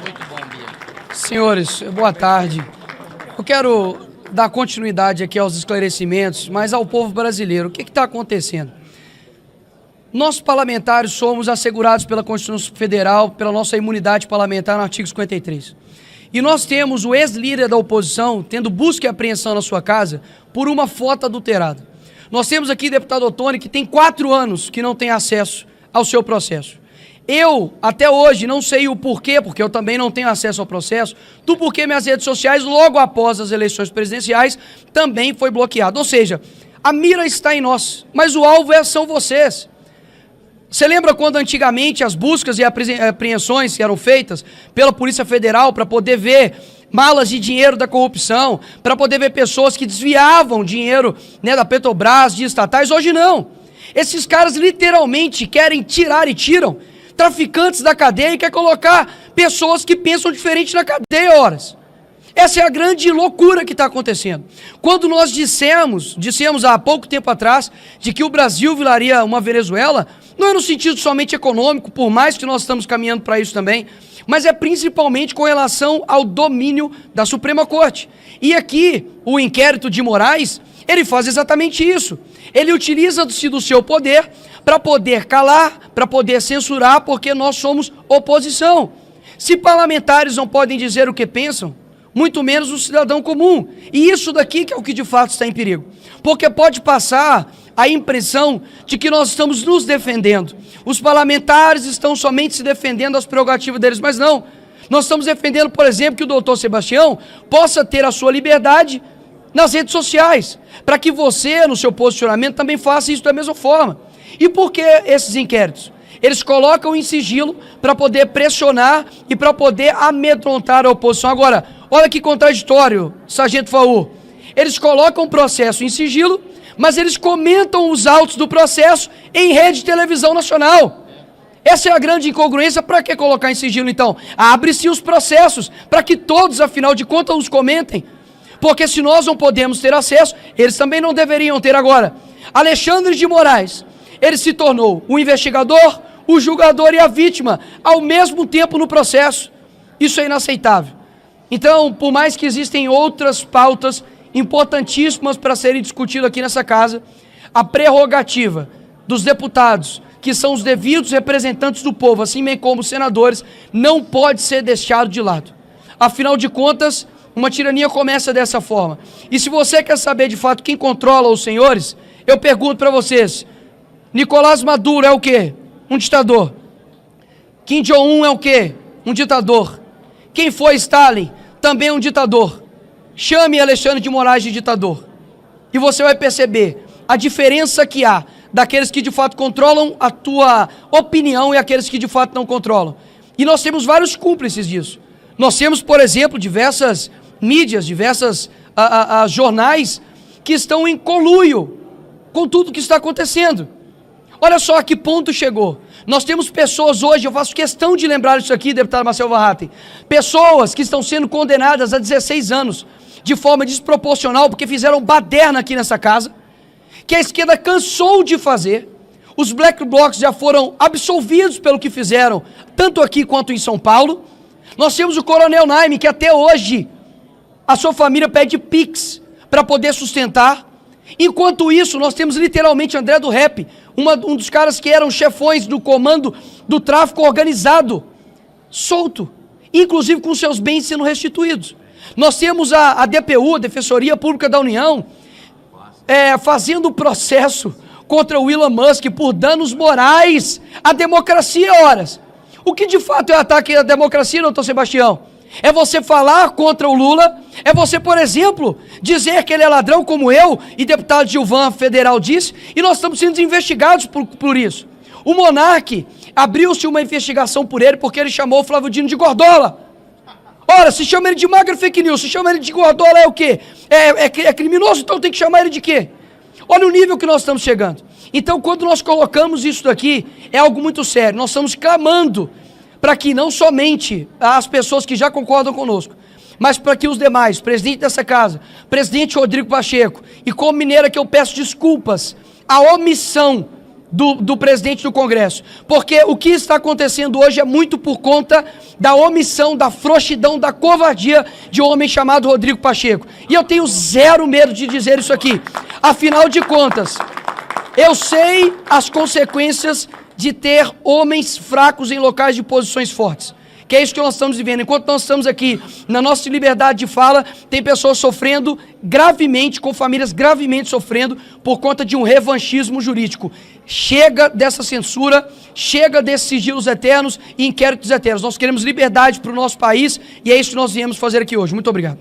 Muito bom, Bia. Senhores, boa tarde. Eu quero dar continuidade aqui aos esclarecimentos, mas ao povo brasileiro. O que está acontecendo? Nós parlamentares somos assegurados pela Constituição Federal, pela nossa imunidade parlamentar no artigo 53. E nós temos o ex-líder da oposição tendo busca e apreensão na sua casa por uma foto adulterada. Nós temos aqui deputado Ottoni que tem 4 anos que não tem acesso ao seu processo. Eu, até hoje, não sei o porquê, porque eu também não tenho acesso ao processo, do porquê minhas redes sociais, logo após as eleições presidenciais, também foi bloqueado. Ou seja, a mira está em nós, mas o alvo são vocês. Você lembra quando antigamente as buscas e apreensões eram feitas pela Polícia Federal para poder ver malas de dinheiro da corrupção, para poder ver pessoas que desviavam dinheiro, né, da Petrobras, de estatais? Hoje não. Esses caras literalmente querem tirar e tiram traficantes da cadeia e quer colocar pessoas que pensam diferente na cadeia, horas. Essa é a grande loucura que está acontecendo. Quando nós dissemos há pouco tempo atrás de que o Brasil viraria uma Venezuela, não é no sentido somente econômico, por mais que nós estamos caminhando para isso também, mas é principalmente com relação ao domínio da Suprema Corte. E aqui, o inquérito de Moraes, ele faz exatamente isso. Ele utiliza-se do seu poder para poder calar, para poder censurar, porque nós somos oposição. Se parlamentares não podem dizer o que pensam, muito menos o cidadão comum. E isso daqui que é o que de fato está em perigo. Porque pode passar a impressão de que nós estamos nos defendendo. Os parlamentares estão somente se defendendo das prerrogativas deles, mas não. Nós estamos defendendo, por exemplo, que o doutor Sebastião possa ter a sua liberdade nas redes sociais, para que você, no seu posicionamento, também faça isso da mesma forma. E por que esses inquéritos? Eles colocam em sigilo para poder pressionar e para poder amedrontar a oposição. Agora, olha que contraditório, Sargento Faur. Eles colocam o processo em sigilo, mas eles comentam os autos do processo em rede de televisão nacional. Essa é a grande incongruência. Para que colocar em sigilo, então? Abre-se os processos, para que todos, afinal de contas, os comentem. Porque se nós não podemos ter acesso, eles também não deveriam ter. Agora, Alexandre de Moraes, ele se tornou o investigador, o julgador e a vítima, ao mesmo tempo no processo. Isso é inaceitável. Então, por mais que existem outras pautas importantíssimas para serem discutidas aqui nessa casa, a prerrogativa dos deputados, que são os devidos representantes do povo, assim bem como os senadores, não pode ser deixado de lado. Afinal de contas, uma tirania começa dessa forma. E se você quer saber de fato quem controla os senhores, eu pergunto para vocês, Nicolás Maduro é o quê? Um ditador. Kim Jong-un é o quê? Um ditador. Quem foi Stalin? Também um ditador. Chame Alexandre de Moraes de ditador. E você vai perceber a diferença que há daqueles que de fato controlam a tua opinião e aqueles que de fato não controlam. E nós temos vários cúmplices disso. Nós temos, por exemplo, diversas mídias, diversas jornais que estão em conluio com tudo que está acontecendo. Olha só a que ponto chegou. Nós temos pessoas hoje, eu faço questão de lembrar isso aqui, deputado Marcel Varratem, pessoas que estão sendo condenadas a 16 anos de forma desproporcional porque fizeram baderna aqui nessa casa, que a esquerda cansou de fazer. Os black blocs já foram absolvidos pelo que fizeram, tanto aqui quanto em São Paulo. Nós temos o Coronel Naime, que até hoje a sua família pede Pix para poder sustentar. Enquanto isso, nós temos literalmente André do Rap, um dos caras que eram chefões do comando do tráfico organizado, solto, inclusive com seus bens sendo restituídos. Nós temos a DPU, a Defensoria Pública da União, fazendo processo contra o Elon Musk por danos morais à democracia, horas. O que de fato é ataque à democracia, doutor Sebastião? É você falar contra o Lula, é você, por exemplo, dizer que ele é ladrão como eu e deputado Gilvan Federal disse, e nós estamos sendo investigados por isso. O Monark, abriu-se uma investigação por ele porque ele chamou o Flávio Dino de Gordola. Ora, se chama ele de magra fake news, se chama ele de Gordola é o quê? É criminoso, então tem que chamar ele de quê? Olha o nível que nós estamos chegando. Então, quando nós colocamos isso daqui, é algo muito sério. Nós estamos clamando para que não somente as pessoas que já concordam conosco, mas para que os demais, presidente dessa casa, presidente Rodrigo Pacheco, e como mineira que eu peço desculpas, a omissão do presidente do Congresso. Porque o que está acontecendo hoje é muito por conta da omissão, da frouxidão, da covardia de um homem chamado Rodrigo Pacheco. E eu tenho zero medo de dizer isso aqui. Afinal de contas, eu sei as consequências de ter homens fracos em locais de posições fortes. Que é isso que nós estamos vivendo. Enquanto nós estamos aqui na nossa liberdade de fala, tem pessoas sofrendo gravemente, com famílias gravemente sofrendo por conta de um revanchismo jurídico. Chega dessa censura, chega desses sigilos eternos e inquéritos eternos. Nós queremos liberdade para o nosso país e é isso que nós viemos fazer aqui hoje. Muito obrigado.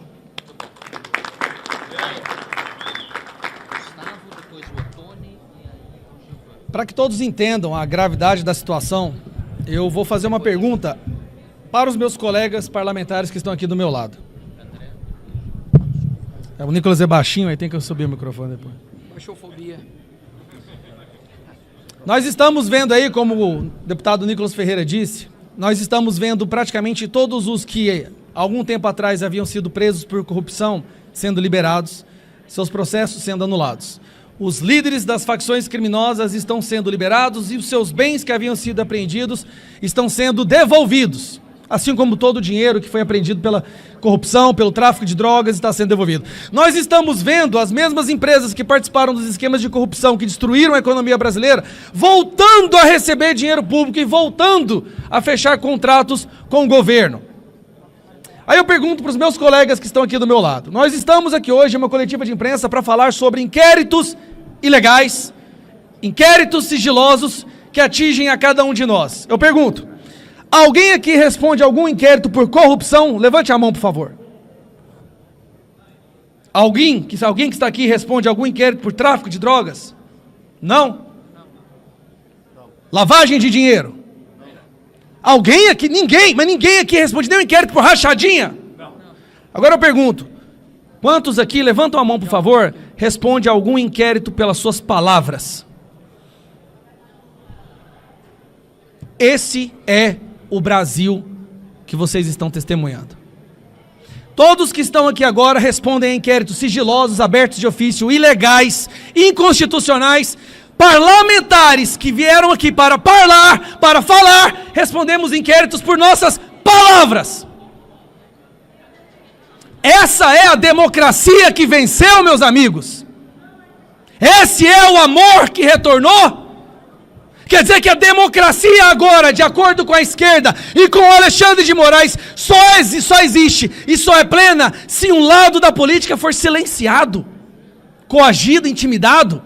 Para que todos entendam a gravidade da situação, eu vou fazer uma pergunta para os meus colegas parlamentares que estão aqui do meu lado. O Nicolas é baixinho, aí tem que subir o microfone depois. Baixofobia. Nós estamos vendo aí, como o deputado Nicolas Ferreira disse, nós estamos vendo praticamente todos os que algum tempo atrás haviam sido presos por corrupção sendo liberados, seus processos sendo anulados. Os líderes das facções criminosas estão sendo liberados e os seus bens que haviam sido apreendidos estão sendo devolvidos. Assim como todo o dinheiro que foi apreendido pela corrupção, pelo tráfico de drogas, está sendo devolvido. Nós estamos vendo as mesmas empresas que participaram dos esquemas de corrupção, que destruíram a economia brasileira, voltando a receber dinheiro público e voltando a fechar contratos com o governo. Aí eu pergunto para os meus colegas que estão aqui do meu lado. Nós estamos aqui hoje em uma coletiva de imprensa para falar sobre inquéritos ilegais, inquéritos sigilosos que atingem a cada um de nós. Eu pergunto, alguém aqui responde algum inquérito por corrupção? Levante a mão, por favor. Alguém que está aqui responde algum inquérito por tráfico de drogas? Não? Lavagem de dinheiro? Alguém aqui? Ninguém, mas ninguém aqui responde nenhum inquérito por rachadinha? Agora eu pergunto, quantos aqui, levantam a mão, por favor, responde algum inquérito pelas suas palavras? Esse é o Brasil que vocês estão testemunhando. Todos que estão aqui agora respondem a inquéritos sigilosos, abertos de ofício, ilegais, inconstitucionais. Parlamentares que vieram aqui para falar, respondemos inquéritos por nossas palavras. Essa é a democracia que venceu, meus amigos. Esse é o amor que retornou. Quer dizer que a democracia agora, de acordo com a esquerda e com o Alexandre de Moraes, só existe e só é plena se um lado da política for silenciado, coagido, intimidado.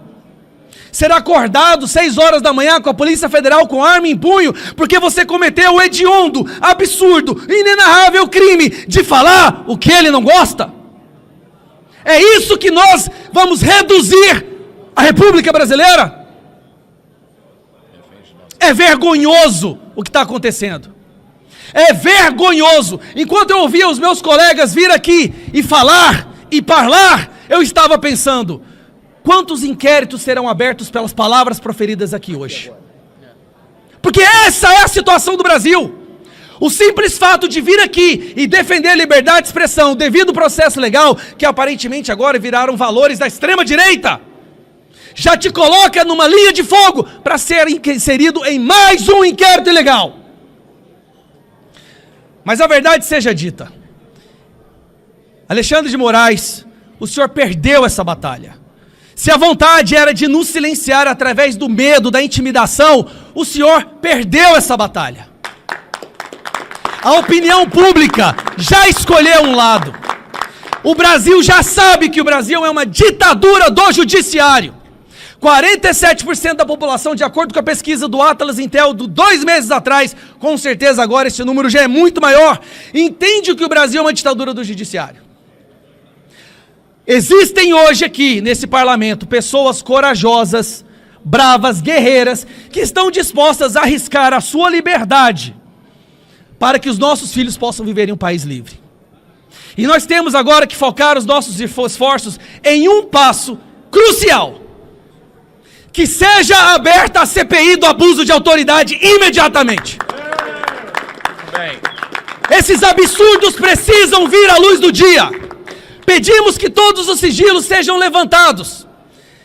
Será acordado 6 horas da manhã com a Polícia Federal com arma em punho, porque você cometeu o hediondo, absurdo, inenarrável crime de falar o que ele não gosta? É isso que nós vamos reduzir a República Brasileira? É vergonhoso o que está acontecendo. É vergonhoso. Enquanto eu ouvia os meus colegas vir aqui e falar e parlar, eu estava pensando, quantos inquéritos serão abertos pelas palavras proferidas aqui hoje? Porque essa é a situação do Brasil. O simples fato de vir aqui e defender a liberdade de expressão devido ao processo legal, que aparentemente agora viraram valores da extrema-direita, já te coloca numa linha de fogo para ser inserido em mais um inquérito ilegal. Mas a verdade seja dita, Alexandre de Moraes, o senhor perdeu essa batalha. Se a vontade era de nos silenciar através do medo, da intimidação, o senhor perdeu essa batalha. A opinião pública já escolheu um lado. O Brasil já sabe que o Brasil é uma ditadura do judiciário. 47% da população, de acordo com a pesquisa do Atlas Intel, de 2 meses atrás, com certeza agora esse número já é muito maior, entende que o Brasil é uma ditadura do judiciário. Existem hoje aqui, nesse parlamento, pessoas corajosas, bravas, guerreiras, que estão dispostas a arriscar a sua liberdade para que os nossos filhos possam viver em um país livre. E nós temos agora que focar os nossos esforços em um passo crucial. Que seja aberta a CPI do abuso de autoridade imediatamente. Esses absurdos precisam vir à luz do dia. Pedimos que todos os sigilos sejam levantados.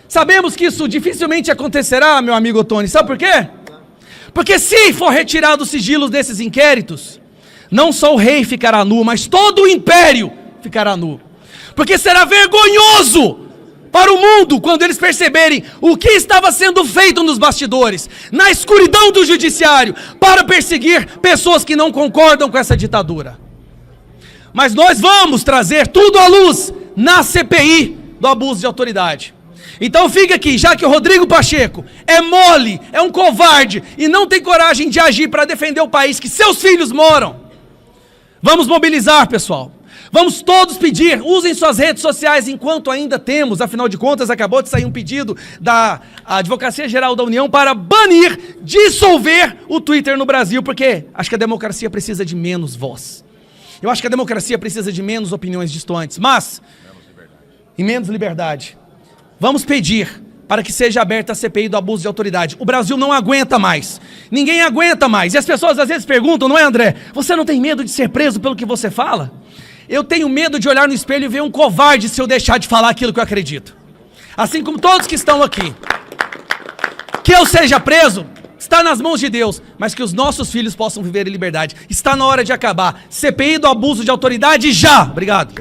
Sabemos que isso dificilmente acontecerá, meu amigo Otoni. Sabe por quê? Porque se for retirado os sigilos desses inquéritos, não só o rei ficará nu, mas todo o império ficará nu. Porque será vergonhoso para o mundo quando eles perceberem o que estava sendo feito nos bastidores, na escuridão do judiciário, para perseguir pessoas que não concordam com essa ditadura. Mas nós vamos trazer tudo à luz na CPI do abuso de autoridade. Então fica aqui, já que o Rodrigo Pacheco é mole, é um covarde e não tem coragem de agir para defender o país que seus filhos moram, vamos mobilizar, pessoal. Vamos todos pedir, usem suas redes sociais enquanto ainda temos, afinal de contas acabou de sair um pedido da Advocacia Geral da União para banir, dissolver o Twitter no Brasil, porque acho que a democracia precisa de menos voz. Eu acho que a democracia precisa de menos opiniões distantes, mas e menos liberdade. Vamos pedir para que seja aberta a CPI do abuso de autoridade. O Brasil não aguenta mais. Ninguém aguenta mais. E as pessoas às vezes perguntam, não é, André? Você não tem medo de ser preso pelo que você fala? Eu tenho medo de olhar no espelho e ver um covarde se eu deixar de falar aquilo que eu acredito. Assim como todos que estão aqui. Que eu seja preso está nas mãos de Deus, mas que os nossos filhos possam viver em liberdade. Está na hora de acabar. CPI do abuso de autoridade já! Obrigado.